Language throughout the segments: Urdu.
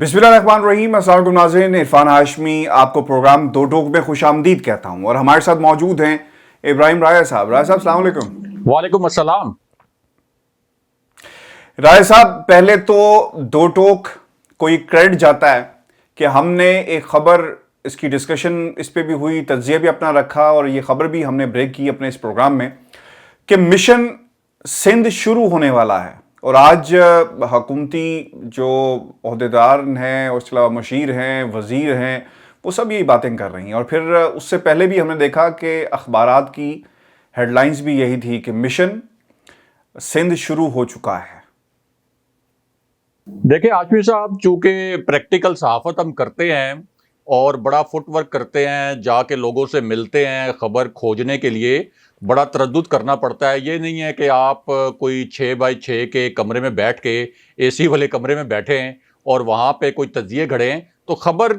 بسم اللہ الرحمن الرحیم۔ السلام علیکم ناظرین، عرفان ہاشمی آپ کو پروگرام دو ٹوک میں خوش آمدید کہتا ہوں، اور ہمارے ساتھ موجود ہیں ابراہیم رایا صاحب۔ رایا صاحب السلام علیکم۔ وعلیکم السلام۔ رایا صاحب، پہلے تو دو ٹوک کوئی کریڈٹ جاتا ہے کہ ہم نے ایک خبر، اس کی ڈسکشن اس پہ بھی ہوئی، تجزیہ بھی اپنا رکھا، اور یہ خبر بھی ہم نے بریک کی اپنے اس پروگرام میں کہ مشن سندھ شروع ہونے والا ہے، اور آج حکومتی جو عہدیدار ہیں، اس کے علاوہ مشیر ہیں، وزیر ہیں، وہ سب یہی باتیں کر رہی ہیں۔ اور پھر اس سے پہلے بھی ہم نے دیکھا کہ اخبارات کی ہیڈ لائنز بھی یہی تھی کہ مشن سندھ شروع ہو چکا ہے۔ دیکھیں ہاشمی صاحب، چونکہ پریکٹیکل صحافت ہم کرتے ہیں اور بڑا فٹ ورک کرتے ہیں، جا کے لوگوں سے ملتے ہیں، خبر کھوجنے کے لیے بڑا تردد کرنا پڑتا ہے۔ یہ نہیں ہے کہ آپ کوئی 6x6 کے کمرے میں بیٹھ کے اے سی والے کمرے میں بیٹھے ہیں اور وہاں پہ کوئی تجزیے گھڑیں، تو خبر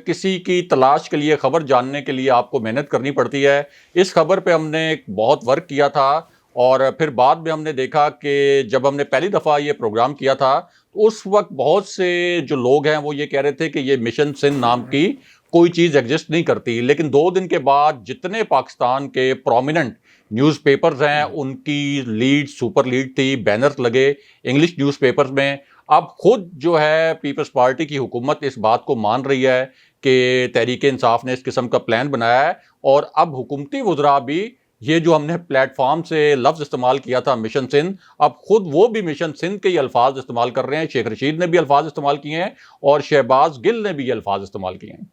کسی کی تلاش کے لیے، خبر جاننے کے لیے آپ کو محنت کرنی پڑتی ہے۔ اس خبر پہ ہم نے بہت ورک کیا تھا، اور پھر بعد میں ہم نے دیکھا کہ جب ہم نے پہلی دفعہ یہ پروگرام کیا تھا تو اس وقت بہت سے جو لوگ ہیں وہ یہ کہہ رہے تھے کہ یہ مشن سندھ نام کی کوئی چیز ایگزسٹ نہیں کرتی، لیکن 2 دن کے بعد جتنے پاکستان کے پرومیننٹ نیوز پیپرز ہیں ان کی لیڈ، سپر لیڈ تھی، بینرز لگے انگلش نیوز پیپرز میں۔ اب خود جو ہے پیپلز پارٹی کی حکومت اس بات کو مان رہی ہے کہ تحریک انصاف نے اس قسم کا پلان بنایا ہے، اور اب حکومتی وزراء بھی یہ جو ہم نے پلیٹ فارم سے لفظ استعمال کیا تھا مشن سندھ، اب خود وہ بھی مشن سندھ کے ہی الفاظ استعمال کر رہے ہیں۔ شیخ رشید نے بھی الفاظ استعمال کیے ہیں اور شہباز گل نے بھی یہ الفاظ استعمال کیے ہیں۔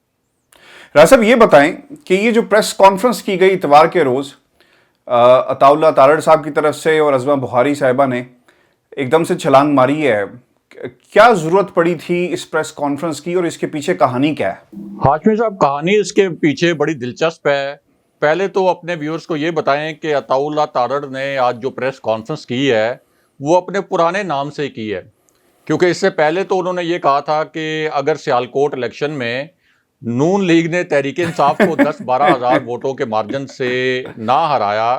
رایا صاحب یہ بتائیں کہ یہ جو پریس کانفرنس کی گئی اتوار کے روز عطا اللہ تارڑ صاحب کی طرف سے اور عظمہ بخاری صاحبہ نے ایک دم سے چھلانگ ماری ہے، کیا ضرورت پڑی تھی اس پریس کانفرنس کی، اور اس کے پیچھے کہانی کیا ہے؟ ہاشمی صاحب، کہانی اس کے پیچھے بڑی دلچسپ ہے۔ پہلے تو اپنے ویورز کو یہ بتائیں کہ عطا اللہ تارڑ نے آج جو پریس کانفرنس کی ہے وہ اپنے پرانے نام سے کی ہے، کیونکہ اس سے پہلے تو انہوں نے یہ کہا تھا کہ اگر سیالکوٹ الیکشن میں نون لیگ نے تحریک انصاف کو 10-12 ہزار ووٹوں کے مارجن سے نہ ہرایا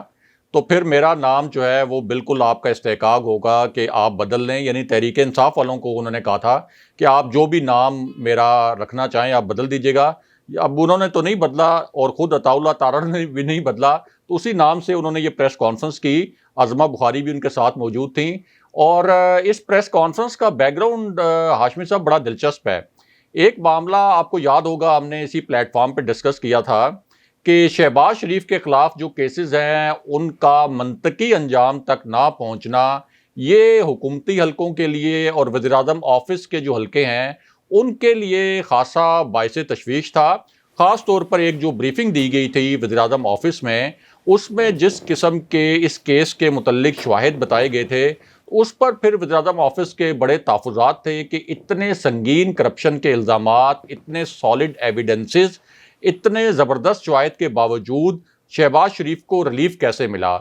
تو پھر میرا نام جو ہے وہ بالکل آپ کا استحقاق ہوگا کہ آپ بدل لیں۔ یعنی تحریک انصاف والوں کو انہوں نے کہا تھا کہ آپ جو بھی نام میرا رکھنا چاہیں آپ بدل دیجیے گا۔ اب انہوں نے تو نہیں بدلا، اور خود عطا اللہ تارڑ نے بھی نہیں بدلا، تو اسی نام سے انہوں نے یہ پریس کانفرنس کی۔ عظمہ بخاری بھی ان کے ساتھ موجود تھیں، اور اس پریس کانفرنس کا بیک گراؤنڈ ہاشمی صاحب بڑا دلچسپ ہے۔ ایک معاملہ آپ کو یاد ہوگا، ہم نے اسی پلیٹ فارم پہ ڈسکس کیا تھا کہ شہباز شریف کے خلاف جو کیسز ہیں ان کا منطقی انجام تک نہ پہنچنا، یہ حکومتی حلقوں کے لیے اور وزیراعظم آفس کے جو حلقے ہیں ان کے لیے خاصا باعث تشویش تھا۔ خاص طور پر ایک جو بریفنگ دی گئی تھی وزیراعظم آفس میں، اس میں جس قسم کے اس کیس کے متعلق شواہد بتائے گئے تھے، اس پر پھر وزیراعظم آفس کے بڑے تحفظات تھے کہ اتنے سنگین کرپشن کے الزامات، اتنے سالڈ ایویڈنسز، اتنے زبردست شواہد کے باوجود شہباز شریف کو ریلیف کیسے ملا۔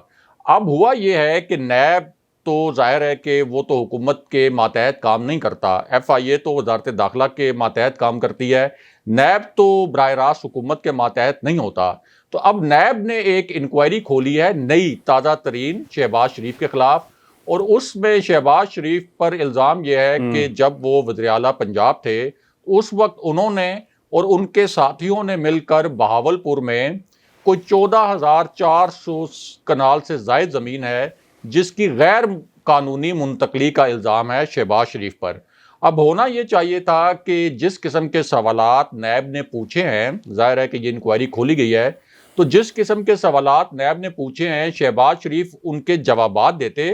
اب ہوا یہ ہے کہ نیب تو ظاہر ہے کہ وہ تو حکومت کے ماتحت کام نہیں کرتا، ایف آئی اے تو وزارت داخلہ کے ماتحت کام کرتی ہے، نیب تو براہ راست حکومت کے ماتحت نہیں ہوتا۔ تو اب نیب نے ایک انکوائری کھولی ہے نئی تازہ ترین شہباز شریف کے خلاف، اور اس میں شہباز شریف پر الزام یہ ہے کہ جب وہ وزیر اعلیٰ پنجاب تھے اس وقت انہوں نے اور ان کے ساتھیوں نے مل کر بہاولپور میں کوئی 14,400 کنال سے زائد زمین ہے جس کی غیر قانونی منتقلی کا الزام ہے شہباز شریف پر۔ اب ہونا یہ چاہیے تھا کہ جس قسم کے سوالات نیب نے پوچھے ہیں، ظاہر ہے کہ یہ انکوائری کھولی گئی ہے، تو جس قسم کے سوالات نیب نے پوچھے ہیں شہباز شریف ان کے جوابات دیتے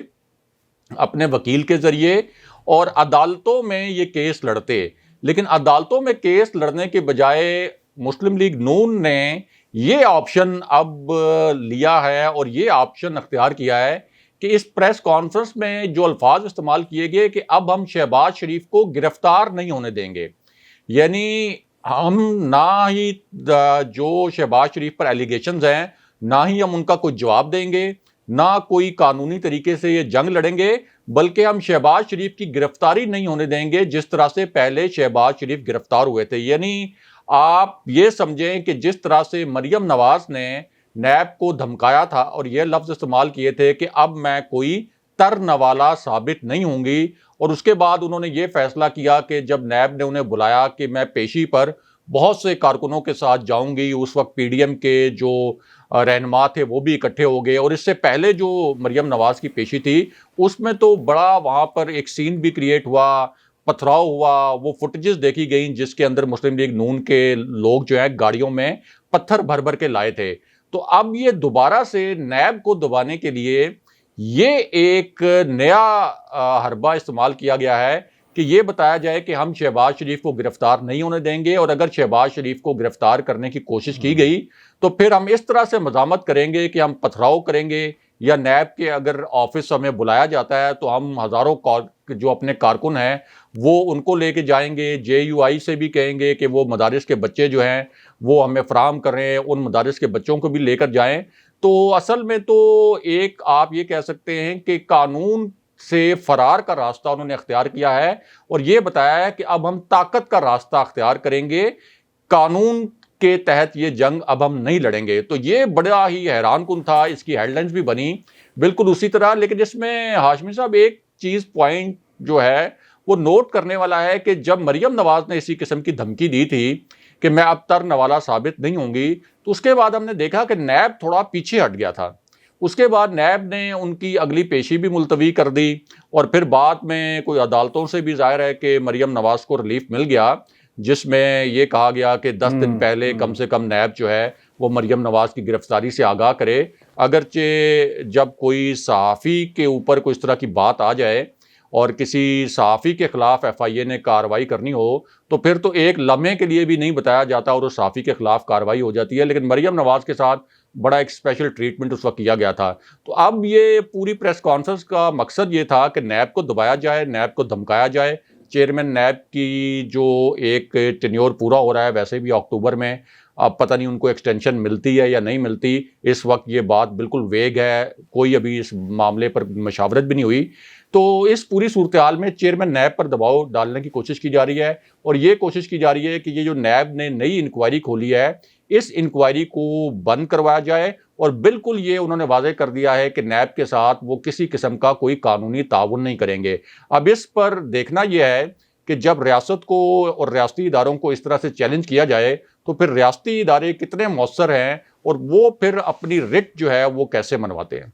اپنے وکیل کے ذریعے، اور عدالتوں میں یہ کیس لڑتے۔ لیکن عدالتوں میں کیس لڑنے کے بجائے مسلم لیگ نون نے یہ آپشن اب لیا ہے، اور یہ آپشن اختیار کیا ہے کہ اس پریس کانفرنس میں جو الفاظ استعمال کیے گئے کہ اب ہم شہباز شریف کو گرفتار نہیں ہونے دیں گے، یعنی ہم نہ ہی جو شہباز شریف پر ایلیگیشنز ہیں نہ ہی ہم ان کا کوئی جواب دیں گے، نہ کوئی قانونی طریقے سے یہ جنگ لڑیں گے، بلکہ ہم شہباز شریف کی گرفتاری نہیں ہونے دیں گے جس طرح سے پہلے شہباز شریف گرفتار ہوئے تھے۔ یعنی آپ یہ سمجھیں کہ جس طرح سے مریم نواز نے نیب کو دھمکایا تھا اور یہ لفظ استعمال کیے تھے کہ اب میں کوئی ترنوالا ثابت نہیں ہوں گی. اور اس کے بعد انہوں نے یہ فیصلہ کیا کہ جب نیب نے انہیں بلایا کہ میں پیشی پر بہت سے کارکنوں کے ساتھ جاؤں گی، اس وقت پی ڈی ایم کے جو رہنما تھے وہ بھی اکٹھے ہو گئے، اور اس سے پہلے جو مریم نواز کی پیشی تھی اس میں تو بڑا وہاں پر ایک سین بھی کریٹ ہوا، پتھراؤ ہوا. وہ فوٹیجز دیکھی گئیں جس کے اندر مسلم لیگ نون کے لوگ جو ہیں گاڑیوں میں پتھر بھر بھر کے لائے تھے. تو اب یہ دوبارہ سے نیب کو دبانے کے لیے یہ ایک نیا حربہ استعمال کیا گیا ہے کہ یہ بتایا جائے کہ ہم شہباز شریف کو گرفتار نہیں ہونے دیں گے، اور اگر شہباز شریف کو گرفتار کرنے کی کوشش کی گئی تو پھر ہم اس طرح سے مزاحمت کریں گے کہ ہم پتھراؤ کریں گے، یا نیب کے اگر آفس ہمیں بلایا جاتا ہے تو ہم ہزاروں جو اپنے کارکن ہیں وہ ان کو لے کے جائیں گے. جے یو آئی سے بھی کہیں گے کہ وہ مدارس کے بچے جو ہیں وہ ہمیں فراہم کریں، ان مدارس کے بچوں کو بھی لے کر جائیں. تو اصل میں تو ایک آپ یہ کہہ سکتے ہیں کہ قانون سے فرار کا راستہ انہوں نے اختیار کیا ہے، اور یہ بتایا ہے کہ اب ہم طاقت کا راستہ اختیار کریں گے، قانون کے تحت یہ جنگ اب ہم نہیں لڑیں گے. تو یہ بڑا ہی حیران کن تھا، اس کی ہیڈ لائنز بھی بنی بالکل اسی طرح. لیکن اس میں ہاشمی صاحب ایک چیز پوائنٹ جو ہے وہ نوٹ کرنے والا ہے کہ جب مریم نواز نے اسی قسم کی دھمکی دی تھی کہ میں اب ترنوالا ثابت نہیں ہوں گی، تو اس کے بعد ہم نے دیکھا کہ نیب تھوڑا پیچھے ہٹ گیا تھا. اس کے بعد نیب نے ان کی اگلی پیشی بھی ملتوی کر دی، اور پھر بعد میں کوئی عدالتوں سے بھی ظاہر ہے کہ مریم نواز کو ریلیف مل گیا، جس میں یہ کہا گیا کہ 10 دن پہلے کم سے کم نیب جو ہے وہ مریم نواز کی گرفتاری سے آگاہ کرے. اگرچہ جب کوئی صحافی کے اوپر کوئی اس طرح کی بات آ جائے اور کسی صحافی کے خلاف ایف آئی اے نے کارروائی کرنی ہو تو پھر تو ایک لمحے کے لیے بھی نہیں بتایا جاتا اور اس صحافی کے خلاف کارروائی ہو جاتی ہے. لیکن مریم نواز کے ساتھ بڑا ایک اسپیشل ٹریٹمنٹ اس وقت کیا گیا تھا. تو اب یہ پوری پریس کانفرنس کا مقصد یہ تھا کہ نیب کو دبایا جائے، نیب کو دھمکایا جائے. چیئرمین نیب کی جو ایک ٹینیور پورا ہو رہا ہے ویسے بھی اکتوبر میں، اب پتہ نہیں ان کو ایکسٹینشن ملتی ہے یا نہیں ملتی، اس وقت یہ بات بالکل ویگ ہے، کوئی ابھی اس معاملے پر مشاورت بھی نہیں ہوئی. تو اس پوری صورتحال میں چیئرمین نیب پر دباؤ ڈالنے کی کوشش کی جا رہی ہے، اور یہ کوشش کی جا رہی ہے کہ یہ جو نیب نے نئی انکوائری کھولی ہے اس انکوائری کو بند کروایا جائے. اور بالکل یہ انہوں نے واضح کر دیا ہے کہ نیب کے ساتھ وہ کسی قسم کا کوئی قانونی تعاون نہیں کریں گے. اب اس پر دیکھنا یہ ہے کہ جب ریاست کو اور ریاستی اداروں کو اس طرح سے چیلنج کیا جائے تو پھر ریاستی ادارے کتنے مؤثر ہیں اور وہ پھر اپنی رٹ جو ہے وہ کیسے منواتے ہیں.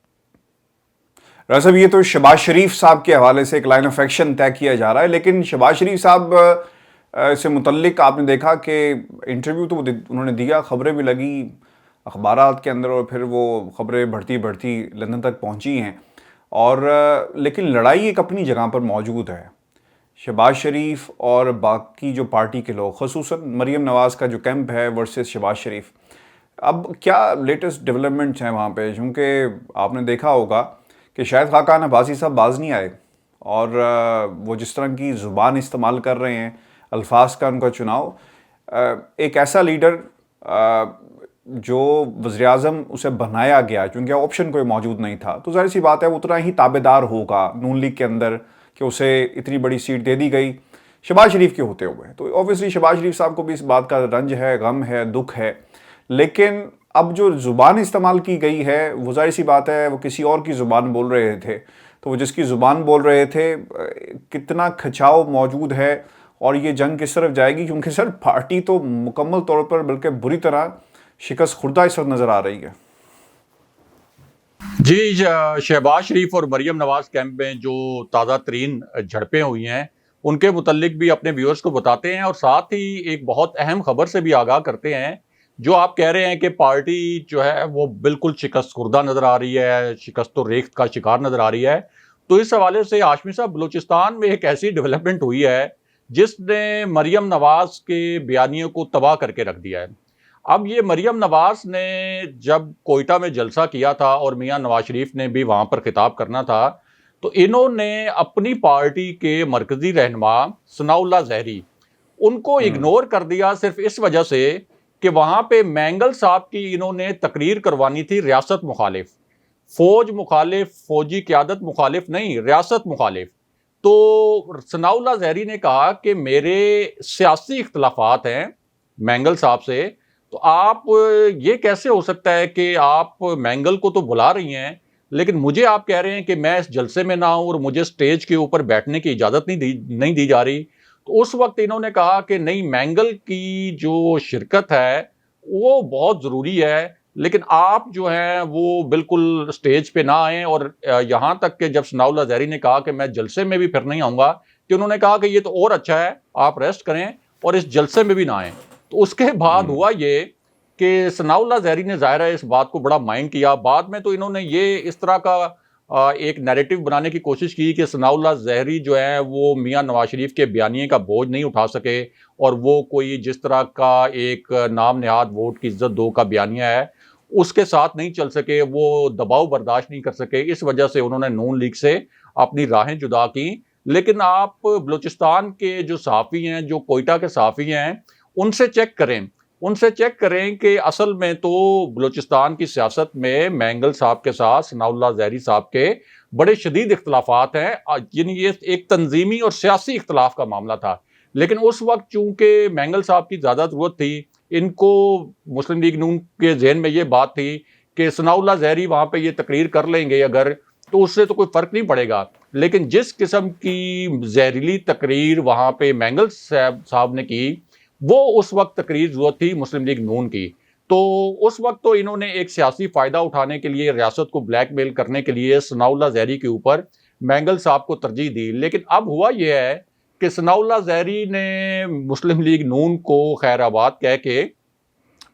راز صاحب، یہ تو شہباز شریف صاحب کے حوالے سے ایک لائن آف ایکشن طے کیا جا رہا ہے، لیکن شہباز شریف صاحب سے متعلق آپ نے دیکھا کہ انٹرویو تو انہوں نے دیا، خبریں بھی لگی اخبارات کے اندر، اور پھر وہ خبریں بڑھتی بڑھتی لندن تک پہنچی ہیں. اور لیکن لڑائی ایک اپنی جگہ پر موجود ہے. شہباز شریف اور باقی جو پارٹی کے لوگ، خصوصاً مریم نواز کا جو کیمپ ہے ورسز شہباز شریف، اب کیا لیٹسٹ ڈیولپمنٹس ہیں وہاں پہ؟ چونکہ آپ نے دیکھا ہوگا کہ شاید خاقان عباسی صاحب باز نہیں آئے، اور وہ جس طرح کی زبان استعمال کر رہے ہیں، الفاظ کا ان کا چناؤ، ایک ایسا لیڈر جو وزیر اعظم اسے بنایا گیا چونکہ آپشن کوئی موجود نہیں تھا، تو ظاہر سی بات ہے اتنا ہی تابع دار ہوگا نون لیگ کے اندر کہ اسے اتنی بڑی سیٹ دے دی گئی شہباز شریف کے ہوتے ہوئے. تو اوبویسلی شہباز شریف صاحب کو بھی اس بات کا رنج ہے، غم ہے، دکھ ہے. لیکن اب جو زبان استعمال کی گئی ہے وہ ظاہر سی بات ہے وہ کسی اور کی زبان بول رہے تھے، تو وہ جس کی زبان بول رہے تھے کتنا کھچاؤ موجود ہے اور یہ جنگ کس طرف جائے گی. کیونکہ سر پارٹی تو مکمل طور پر بلکہ بری طرح شکست خوردہ اس وقت نظر آ رہی ہے. جی، شہباز شریف اور مریم نواز کیمپ میں جو تازہ ترین جھڑپیں ہوئی ہیں ان کے متعلق بھی اپنے ویورز کو بتاتے ہیں، اور ساتھ ہی ایک بہت اہم خبر سے بھی آگاہ کرتے ہیں. جو آپ کہہ رہے ہیں کہ پارٹی جو ہے وہ بالکل شکست خوردہ نظر آ رہی ہے، شکست و ریخت کا شکار نظر آ رہی ہے، تو اس حوالے سے ہاشمی صاحب بلوچستان میں ایک ایسی ڈیولپمنٹ ہوئی ہے جس نے مریم نواز کے بیانیوں کو تباہ کر کے رکھ دیا ہے. اب یہ مریم نواز نے جب کوئٹہ میں جلسہ کیا تھا اور میاں نواز شریف نے بھی وہاں پر خطاب کرنا تھا، تو انہوں نے اپنی پارٹی کے مرکزی رہنما ثناء اللہ زہری ان کو اگنور کر دیا، صرف اس وجہ سے کہ وہاں پہ مینگل صاحب کی انہوں نے تقریر کروانی تھی ریاست مخالف، فوج مخالف، فوجی قیادت مخالف نہیں، ریاست مخالف. تو ثناء اللہ زہری نے کہا کہ میرے سیاسی اختلافات ہیں مینگل صاحب سے، تو آپ یہ کیسے ہو سکتا ہے کہ آپ مینگل کو تو بلا رہی ہیں لیکن مجھے آپ کہہ رہے ہیں کہ میں اس جلسے میں نہ ہوں اور مجھے سٹیج کے اوپر بیٹھنے کی اجازت نہیں دی جا رہی. تو اس وقت انہوں نے کہا کہ نہیں، مینگل کی جو شرکت ہے وہ بہت ضروری ہے، لیکن آپ جو ہیں وہ بالکل سٹیج پہ نہ آئیں. اور یہاں تک کہ جب ثناء اللہ زہری نے کہا کہ میں جلسے میں بھی پھر نہیں آؤں گا، کہ انہوں نے کہا کہ یہ تو اور اچھا ہے، آپ ریسٹ کریں اور اس جلسے میں بھی نہ آئیں. تو اس کے بعد ہوا یہ کہ ثناء اللہ زہری نے ظاہر ہے اس بات کو بڑا مائنڈ کیا. بعد میں تو انہوں نے یہ اس طرح کا ایک نیریٹو بنانے کی کوشش کی کہ ثناء اللہ زہری جو ہے وہ میاں نواز شریف کے بیانیے کا بوجھ نہیں اٹھا سکے، اور وہ کوئی جس طرح کا ایک نام نہاد ووٹ کی عزت دو کا بیانیہ ہے اس کے ساتھ نہیں چل سکے، وہ دباؤ برداشت نہیں کر سکے. اس وجہ سے انہوں نے نون لیگ سے اپنی راہیں جدا کی. لیکن آپ بلوچستان کے جو صحافی ہیں، جو کوئٹہ کے صحافی ہیں، ان سے چیک کریں کہ اصل میں تو بلوچستان کی سیاست میں مینگل صاحب کے ساتھ ثناء اللہ زہری صاحب کے بڑے شدید اختلافات ہیں. یعنی یہ ایک تنظیمی اور سیاسی اختلاف کا معاملہ تھا. لیکن اس وقت چونکہ مینگل صاحب کی زیادہ ضرورت تھی، ان کو مسلم لیگ نون کے ذہن میں یہ بات تھی کہ ثناء اللہ زہری وہاں پہ یہ تقریر کر لیں گے اگر، تو اس سے تو کوئی فرق نہیں پڑے گا. لیکن جس قسم کی زہریلی تقریر وہاں پہ مینگل صاحب نے کی، وہ اس وقت تقریر ضرورت تھی مسلم لیگ نون کی. تو اس وقت تو انہوں نے ایک سیاسی فائدہ اٹھانے کے لیے، ریاست کو بلیک میل کرنے کے لیے ثناء اللہ زہری کے اوپر مینگل صاحب کو ترجیح دی. لیکن اب ہوا یہ ہے کہ ثناء اللہ زہری نے مسلم لیگ نون کو خیر آباد کہہ کے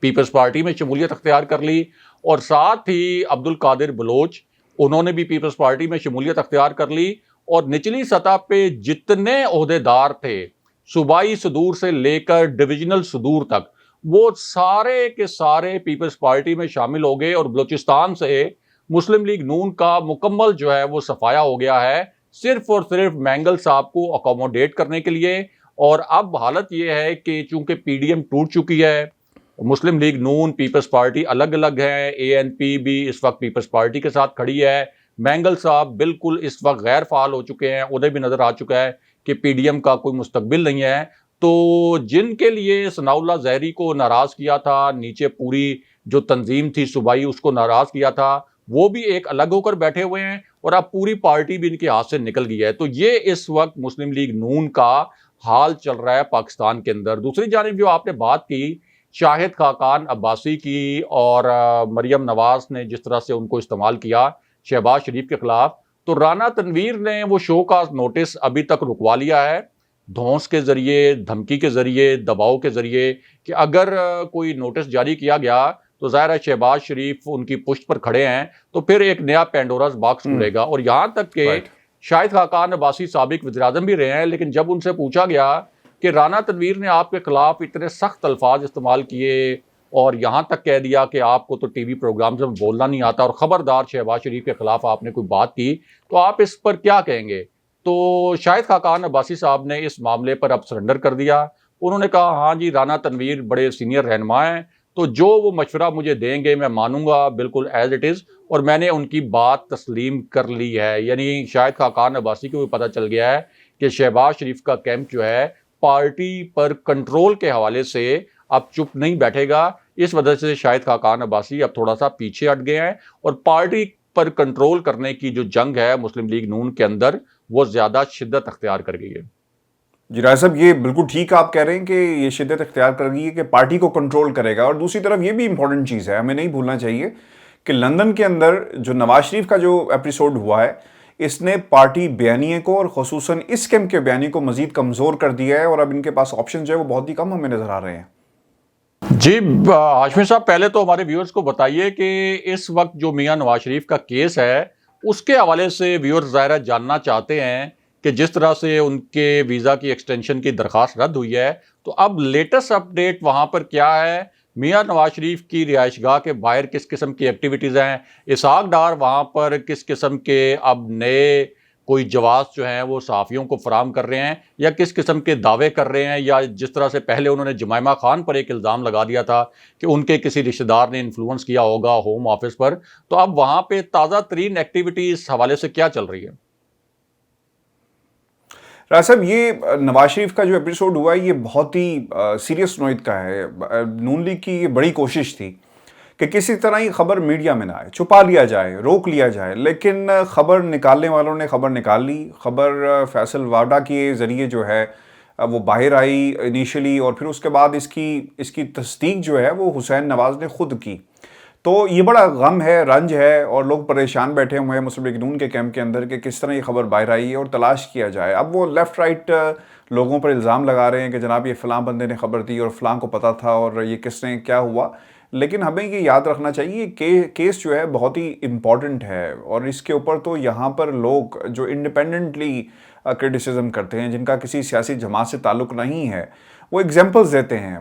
پیپلز پارٹی میں شمولیت اختیار کر لی، اور ساتھ ہی عبد القادر بلوچ انہوں نے بھی پیپلز پارٹی میں شمولیت اختیار کر لی. اور نچلی سطح پہ جتنے عہدیدار تھے، صوبائی صدور سے لے کر ڈویژنل صدور تک، وہ سارے کے سارے پیپلز پارٹی میں شامل ہو گئے. اور بلوچستان سے مسلم لیگ نون کا مکمل جو ہے وہ صفایا ہو گیا ہے، صرف اور صرف مینگل صاحب کو اکوموڈیٹ کرنے کے لیے. اور اب حالت یہ ہے کہ چونکہ پی ڈی ایم ٹوٹ چکی ہے، مسلم لیگ نون، پیپلز پارٹی الگ الگ ہیں، اے این پی بھی اس وقت پیپلز پارٹی کے ساتھ کھڑی ہے، مینگل صاحب بالکل اس وقت غیر فعال ہو چکے ہیں، انہیں بھی نظر آ چکا ہے کہ پی ڈی ایم کا کوئی مستقبل نہیں ہے. تو جن کے لیے ثناء اللہ زہری کو ناراض کیا تھا، نیچے پوری جو تنظیم تھی صوبائی اس کو ناراض کیا تھا، وہ بھی ایک الگ ہو کر بیٹھے ہوئے ہیں، اور اب پوری پارٹی بھی ان کے ہاتھ سے نکل گئی ہے. تو یہ اس وقت مسلم لیگ نون کا حال چل رہا ہے پاکستان کے اندر. دوسری جانب جو آپ نے بات کی شاہد خاقان عباسی کی، اور مریم نواز نے جس طرح سے ان کو استعمال کیا شہباز شریف کے خلاف، تو رانا تنویر نے وہ شو کا نوٹس ابھی تک رکوا لیا ہے، دھونس کے ذریعے، دھمکی کے ذریعے، دباؤ کے ذریعے، کہ اگر کوئی نوٹس جاری کیا گیا تو ظاہر ہے شہباز شریف ان کی پشت پر کھڑے ہیں، تو پھر ایک نیا پینڈوراز باکس کھلے گا. اور یہاں تک کہ شاہد خاقان عباسی سابق وزیر اعظم بھی رہے ہیں، لیکن جب ان سے پوچھا گیا کہ رانا تنویر نے آپ کے خلاف اتنے سخت الفاظ استعمال کیے اور یہاں تک کہہ دیا کہ آپ کو تو ٹی وی پروگرامز میں بولنا نہیں آتا، اور خبردار شہباز شریف کے خلاف آپ نے کوئی بات کی تو آپ اس پر کیا کہیں گے، تو شاہد خاقان عباسی صاحب نے اس معاملے پر اب سرنڈر کر دیا. انہوں نے کہا ہاں جی، رانا تنویر بڑے سینئر رہنما ہیں، تو جو وہ مشورہ مجھے دیں گے میں مانوں گا بالکل ایز اٹ از، اور میں نے ان کی بات تسلیم کر لی ہے. یعنی شاہد خاقان عباسی کو بھی پتہ چل گیا ہے کہ شہباز شریف کا کیمپ جو ہے پارٹی پر کنٹرول کے حوالے سے اب چپ نہیں بیٹھے گا. اس وجہ سے شاہد خاقان عباسی اب تھوڑا سا پیچھے ہٹ گئے ہیں، اور پارٹی پر کنٹرول کرنے کی جو جنگ ہے مسلم لیگ نون کے اندر وہ زیادہ شدت اختیار کر گئی ہے. جی راج صاحب، یہ بالکل ٹھیک آپ کہہ رہے ہیں کہ یہ شدت اختیار کر گئی ہے کہ پارٹی کو کنٹرول کرے گا. اور دوسری طرف یہ بھی امپورٹنٹ چیز ہے، ہمیں نہیں بھولنا چاہیے کہ لندن کے اندر جو نواز شریف کا جو ایپیسوڈ ہوا ہے، اس نے پارٹی بیانیے کو اور خصوصاً اس کیمپ کے بیانیے کو مزید کمزور کر دیا ہے، اور اب ان کے پاس آپشن جو ہے وہ بہت ہی کم ہمیں نظر آ رہے ہیں. جی ہاشمی صاحب، پہلے تو ہمارے ویورز کو بتائیے کہ اس وقت جو میاں نواز شریف کا کیس ہے اس کے حوالے سے ویورز ظاہرہ جاننا چاہتے ہیں کہ جس طرح سے ان کے ویزا کی ایکسٹینشن کی درخواست رد ہوئی ہے، تو اب لیٹسٹ اپڈیٹ وہاں پر کیا ہے، میاں نواز شریف کی رہائش گاہ کے باہر کس قسم کی ایکٹیویٹیز ہیں، اسحاق ڈار وہاں پر کس قسم کے اب نئے کوئی جواز جو ہیں وہ صحافیوں کو فراہم کر رہے ہیں، یا کس قسم کے دعوے کر رہے ہیں، یا جس طرح سے پہلے انہوں نے جمائمہ خان پر ایک الزام لگا دیا تھا کہ ان کے کسی رشتہ دار نے انفلوئنس کیا ہوگا ہوم آفس پر. تو اب وہاں پہ تازہ ترین ایکٹیویٹی اس حوالے سے کیا چل رہی ہے؟ راج صاحب، یہ نواز شریف کا جو ایپیسوڈ ہوا ہے یہ بہت ہی سیریس نوعیت کا ہے. نون لیگ کی یہ بڑی کوشش تھی کہ کسی طرح یہ خبر میڈیا میں نہ آئے, چھپا لیا جائے, روک لیا جائے. لیکن خبر نکالنے والوں نے خبر نکال لی. خبر فیصل واڈا کے ذریعے جو ہے وہ باہر آئی انیشلی, اور پھر اس کے بعد اس کی تصدیق جو ہے وہ حسین نواز نے خود کی. تو یہ بڑا غم ہے, رنج ہے, اور لوگ پریشان بیٹھے ہوئے ہیں مسلم لیگ نون کے کیمپ کے اندر کہ کس طرح یہ خبر باہر آئی ہے اور تلاش کیا جائے. اب وہ لیفٹ رائٹ لوگوں پر الزام لگا رہے ہیں کہ جناب یہ فلاں بندے نے خبر دی اور فلاں کو پتہ تھا اور یہ کس نے کیا ہوا. لیکن ہمیں یہ یاد رکھنا چاہیے کہ کیس جو ہے بہت ہی امپورٹنٹ ہے, اور اس کے اوپر تو یہاں پر لوگ جو انڈیپینڈنٹلی کرٹیسزم کرتے ہیں, جن کا کسی سیاسی جماعت سے تعلق نہیں ہے, وہ ایگزامپلز دیتے ہیں.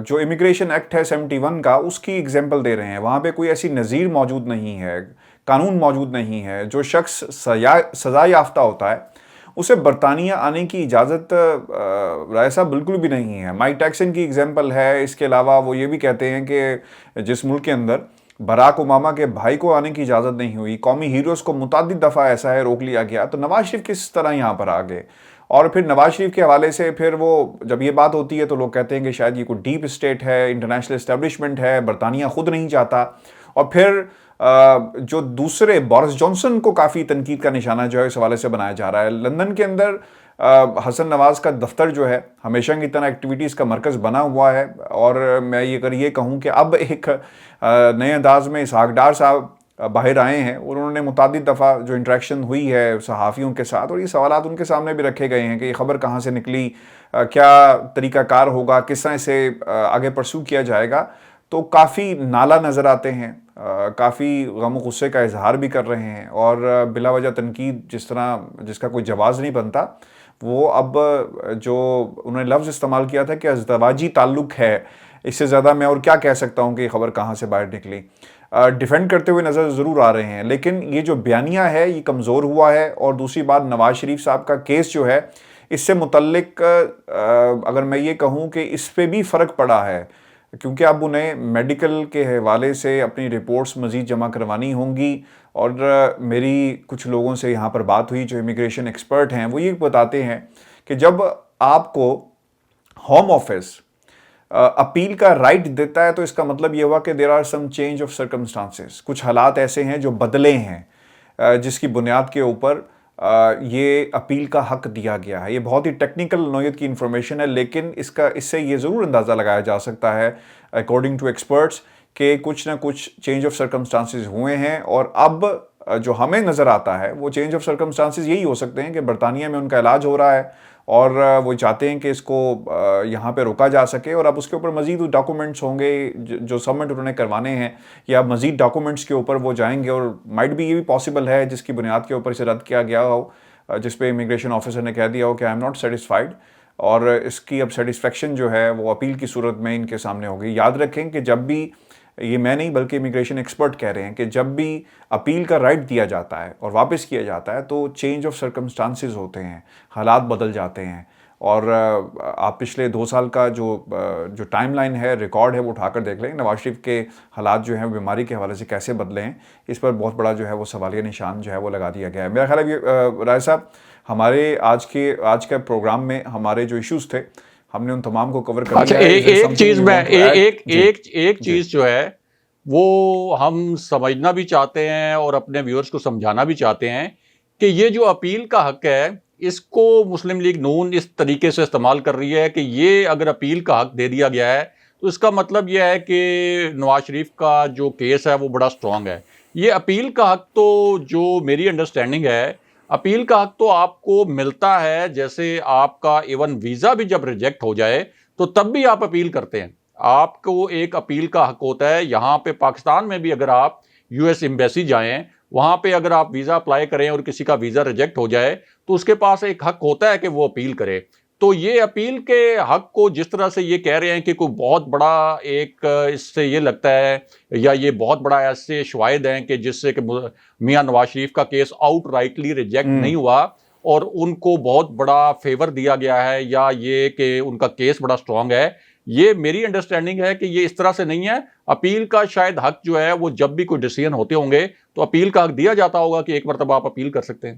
جو امیگریشن ایکٹ ہے 71 کا, اس کی ایگزامپل دے رہے ہیں. وہاں پہ کوئی ایسی نظیر موجود نہیں ہے, قانون موجود نہیں ہے. جو شخص سزا یافتہ ہوتا ہے اسے برطانیہ آنے کی اجازت رائے صاحب بالکل بھی نہیں ہے. مائک ٹیکسن کی ایگزامپل ہے. اس کے علاوہ وہ یہ بھی کہتے ہیں کہ جس ملک کے اندر براک اوباما کے بھائی کو آنے کی اجازت نہیں ہوئی, قومی ہیروز کو متعدد دفعہ ایسا ہے روک لیا گیا, تو نواز شریف کس طرح یہاں پر آ گئے. اور پھر نواز شریف کے حوالے سے پھر وہ جب یہ بات ہوتی ہے تو لوگ کہتے ہیں کہ شاید یہ کوئی ڈیپ اسٹیٹ ہے, انٹرنیشنل اسٹیبلشمنٹ ہے, برطانیہ خود نہیں چاہتا. اور پھر جو دوسرے بورس جانسن کو کافی تنقید کا نشانہ جو ہے اس حوالے سے بنایا جا رہا ہے. لندن کے اندر حسن نواز کا دفتر جو ہے ہمیشہ کی طرح ایکٹیویٹیز کا مرکز بنا ہوا ہے. اور میں اگر یہ کہوں کہ اب ایک نئے انداز میں اسحاق ڈار صاحب باہر آئے ہیں, اور انہوں نے متعدد دفعہ جو انٹریکشن ہوئی ہے صحافیوں کے ساتھ, اور یہ سوالات ان کے سامنے بھی رکھے گئے ہیں کہ یہ خبر کہاں سے نکلی, کیا طریقہ کار ہوگا, کس طرح سے آگے پرسو کیا جائے گا. تو کافی نالا نظر آتے ہیں, کافی غم و غصے کا اظہار بھی کر رہے ہیں, اور بلا وجہ تنقید جس کا کوئی جواز نہیں بنتا, وہ اب جو انہوں نے لفظ استعمال کیا تھا کہ ازدواجی تعلق ہے, اس سے زیادہ میں اور کیا کہہ سکتا ہوں کہ یہ خبر کہاں سے باہر نکلی, ڈیفینڈ کرتے ہوئے نظر ضرور آ رہے ہیں. لیکن یہ جو بیانیہ ہے یہ کمزور ہوا ہے. اور دوسری بات, نواز شریف صاحب کا کیس جو ہے اس سے متعلق اگر میں یہ کہوں کہ اس پہ بھی فرق پڑا ہے, کیونکہ اب انہیں میڈیکل کے حوالے سے اپنی رپورٹس مزید جمع کروانی ہوں گی. اور میری کچھ لوگوں سے یہاں پر بات ہوئی جو امیگریشن ایکسپرٹ ہیں, وہ یہ بتاتے ہیں کہ جب آپ کو ہوم آفس اپیل کا رائٹ دیتا ہے تو اس کا مطلب یہ ہوا کہ there are some change of circumstances, کچھ حالات ایسے ہیں جو بدلے ہیں جس کی بنیاد کے اوپر یہ اپیل کا حق دیا گیا ہے. یہ بہت ہی ٹیکنیکل نوعیت کی انفارمیشن ہے, لیکن اس سے یہ ضرور اندازہ لگایا جا سکتا ہے اکارڈنگ ٹو ایکسپرٹس کہ کچھ نہ کچھ چینج آف سرکمسٹانسز ہوئے ہیں. اور اب جو ہمیں نظر آتا ہے وہ چینج آف سرکمسٹانسز یہی ہو سکتے ہیں کہ برطانیہ میں ان کا علاج ہو رہا ہے اور وہ چاہتے ہیں کہ اس کو یہاں پہ روکا جا سکے, اور اب اس کے اوپر مزید ڈاکومنٹس ہوں گے جو سبمٹ انہوں نے کروانے ہیں, یا مزید ڈاکومنٹس کے اوپر وہ جائیں گے. اور مائٹ بھی یہ بھی پاسبل ہے جس کی بنیاد کے اوپر اسے رد کیا گیا ہو, جس پہ امیگریشن آفیسر نے کہہ دیا ہو کہ آئی ایم ناٹ سیٹسفائیڈ, اور اس کی اب سیٹسفیکشن جو ہے وہ اپیل کی صورت میں ان کے سامنے ہوگی. یاد رکھیں کہ جب بھی, یہ میں نہیں بلکہ امیگریشن ایکسپرٹ کہہ رہے ہیں کہ جب بھی اپیل کا رائٹ دیا جاتا ہے اور واپس کیا جاتا ہے تو چینج آف سرکمسٹانسز ہوتے ہیں, حالات بدل جاتے ہیں. اور آپ پچھلے 2 سال کا جو ٹائم لائن ہے, ریکارڈ ہے, وہ اٹھا کر دیکھ لیں. نواز شریف کے حالات جو ہیں بیماری کے حوالے سے کیسے بدلے ہیں, اس پر بہت بڑا جو ہے وہ سوالیہ نشان جو ہے وہ لگا دیا گیا ہے. میرا خیال ہے رائے صاحب, ہمارے آج کے پروگرام میں ہمارے جو ایشوز تھے ہم نے ان تمام کو کور کر لیا. ایک چیز جو ہے وہ ہم سمجھنا بھی چاہتے ہیں اور اپنے ویورز کو سمجھانا بھی چاہتے ہیں کہ یہ جو اپیل کا حق ہے اس کو مسلم لیگ نون اس طریقے سے استعمال کر رہی ہے کہ یہ اگر اپیل کا حق دے دیا گیا ہے تو اس کا مطلب یہ ہے کہ نواز شریف کا جو کیس ہے وہ بڑا سٹرونگ ہے. یہ اپیل کا حق تو جو میری انڈرسٹینڈنگ ہے, اپیل کا حق تو آپ کو ملتا ہے جیسے آپ کا ایون ویزا بھی جب ریجیکٹ ہو جائے تو تب بھی آپ اپیل کرتے ہیں, آپ کو ایک اپیل کا حق ہوتا ہے. یہاں پہ پاکستان میں بھی اگر آپ یو ایس ایمبیسی جائیں, وہاں پہ اگر آپ ویزا اپلائی کریں اور کسی کا ویزا ریجیکٹ ہو جائے تو اس کے پاس ایک حق ہوتا ہے کہ وہ اپیل کرے. تو یہ اپیل کے حق کو جس طرح سے یہ کہہ رہے ہیں کہ کوئی بہت بڑا ایک اس سے یہ لگتا ہے یا یہ بہت بڑا ایسے شواہد ہیں کہ جس سے کہ میاں نواز شریف کا کیس آؤٹ رائٹلی ریجیکٹ نہیں ہوا اور ان کو بہت بڑا فیور دیا گیا ہے, یا یہ کہ ان کا کیس بڑا سٹرونگ ہے, یہ میری انڈرسٹینڈنگ ہے کہ یہ اس طرح سے نہیں ہے. اپیل کا شاید حق جو ہے وہ جب بھی کوئی ڈیسیژن ہوتے ہوں گے تو اپیل کا حق دیا جاتا ہوگا کہ ایک مرتبہ آپ اپیل کر سکتے ہیں.